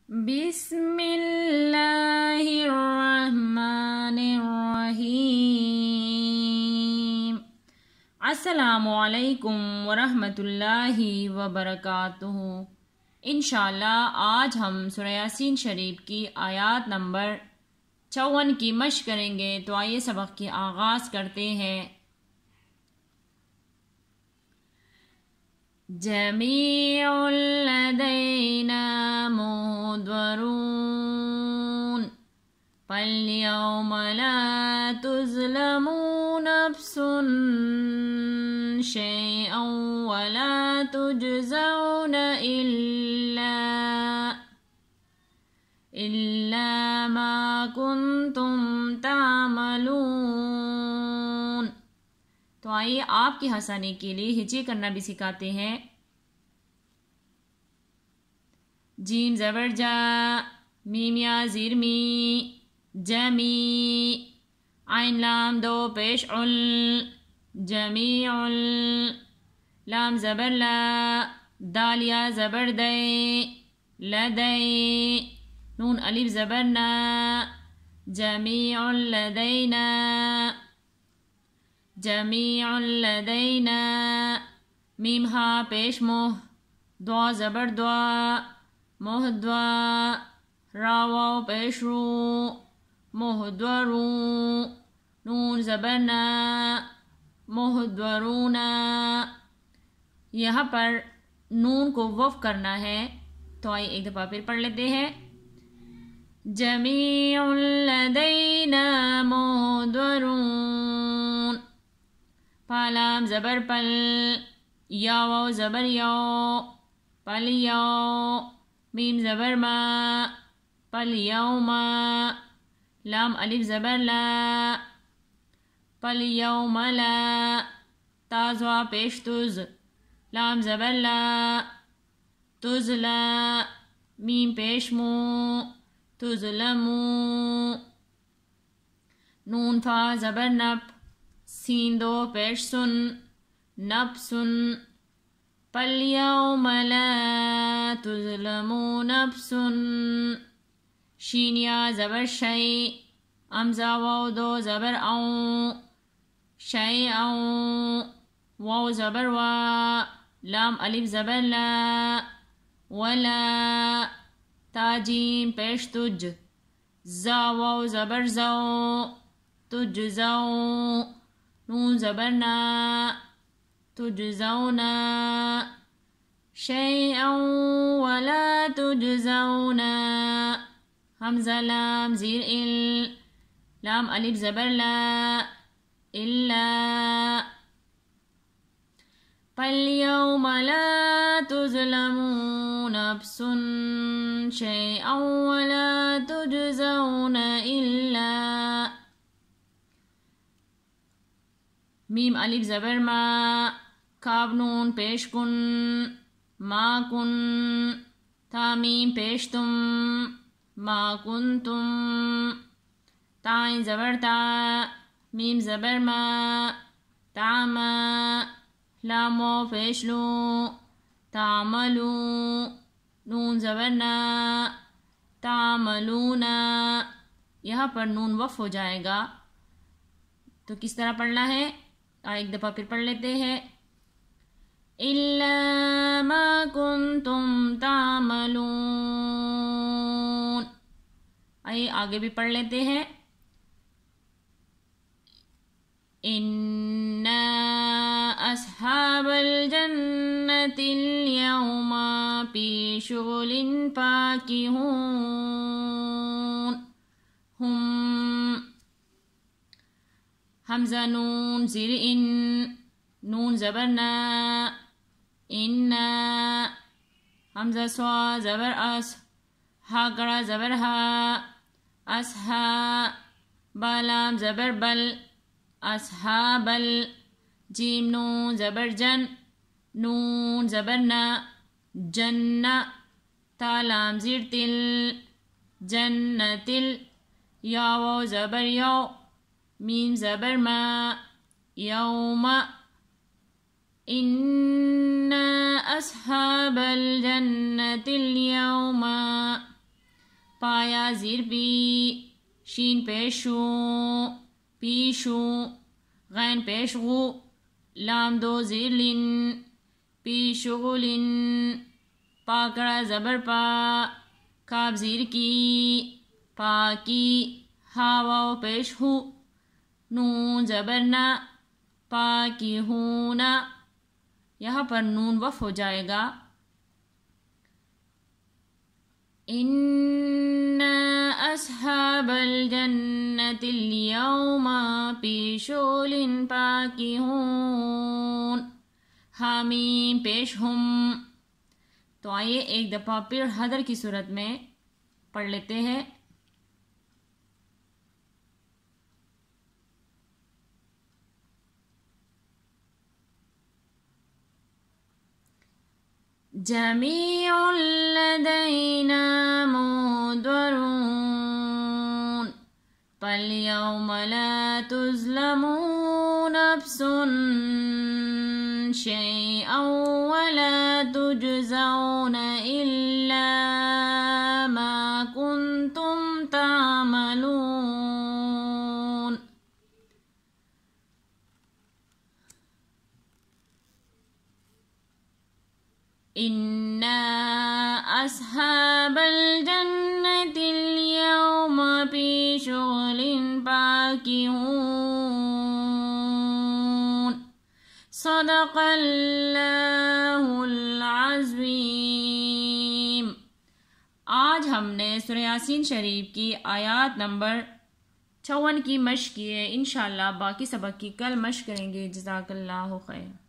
بسم اللہ الرحمن الرحیم۔ السلام علیکم ورحمۃ اللہ وبرکاتہ۔ انشاءاللہ آج ہم سورہ یاسین شریف کی آیات نمبر 54 کی مشق کریں گے، تو آئیے سبق کی آغاز کرتے ہیں۔ جمیع لدینا محضرون فالیوم لا تظلم نفس شیئا ولا تجزون الا ما کنتم تعملون۔ تو آئیے آپ کی ہنسانے کے لیے ہجے کرنا بھی سکھاتے ہیں۔ جیم زبر جا، میم یا زیر می، جمی، عین لام دو پیش عل، جمیع، لام زبر لا، دال یا زبر دے، لدے، نون الف زبر نا، جمیع لدینا، جمیع لدینا، میم ہا پیش موہ، دعا زبر دعا، موہ دعا، را واو پیش رو، موہ دورو، نون زبر نا، موہ دورونا۔ یہاں پر نون کو وقف کرنا ہے، تو آئیے ایک دفعہ پھر پڑھ لیتے ہیں۔ جمیع لدینا محضرون، پالام زبر پل، یا واو زبر یو، پل یو، میم زبر ما، پل یوما، لام الف زبر لا، پل یوم لا، تازوا پیش تز، لام زبر لا، تزلا، میم پیش مو، تظلمو، نون فا زبر نپ، سین دو پیش سن، نپ سن، فَالْيَوْمَ لَا تُظْلَمُ نَفْسٌ، شین یا زبر شئی، امزا واو دو زبر اون، شیئاً، واو زبر وا، لام الف زبر لا، ولا، تاجیم پیش تج، زا واو زبر زو، تجزو، نون زبر نا، تجزونا، شیئا ولا تجزونا، حمزہ لام زیر ال، لام الف زبر لا، الا، فالیوم لا تظلم نفس شیئا ولا تجزون الا، میم الف زبر ما، کاف نون پیش کن، ما کن، تامیم پیش تم، ما کنتم، تائیں زبر تا، میم زبر ما، تاما، لام واو پیش لو، تعملو، نون زبر نا، تعملونا۔ یہاں پر نون وقف ہو جائے گا، تو کس طرح پڑھنا ہے؟ ایک دفعہ پھر پڑھ لیتے ہیں۔ إِلَّا مَا كُنْتُمْ تَعْمَلُونَ، آئیے آگے بھی پڑھ لیتے ہیں۔ إِنَّا أَصْحَابَ الْجَنَّةِ الْيَوْمَ فِي شُغُلٍ فَاكِهُونَ، ہم، حمزہ نون زیر ان، نون زبر نا، انا، حمزہ سوا زبر اس، ہا گڑا زبر ہا، اسہا، بالام زبر بل، اصحابل، جیم نون زبر جن، نون زبر نا، جنہ، تالام زیر تل، جنتل، یا واو زبر یو، میم زبر ما، یوم، إِنَّا أَصْحَابَ الْجَنَّةِ الْيَوْمَ پایا زیر پی، شین پیش شو، پیشو، غین پیش غو، لام دو زیر لن، پیشغلن، پاکڑا زبر پا، کاف زیر کی، پاکی، ہا واو پیش ہو، نون زبر نا، پاکی ہونا، یہاں پر نون وقف ہو جائے گا. ان اصحاب الجنت اليوم فی شغل فاکہون، حامیم پیش ہم. تو آئیے ایک دفعہ پھر حدر کی صورت میں پڑھ لیتے ہیں. جمیع لدینا محضرون فالیوم لا تظلم نفس شیئا ولا تجزون الا ما کنتم تعملون. ان اصحاب الجنت اليوم فی شغل فاکہون. صدق اللہ العظیم. آج ہم نے سورہ یاسین شریف کی آیات نمبر 54 کی مشق کی ہے. انشاءاللہ باقی سبق کی کل مشق کریں گے. جزاک اللہ خیر.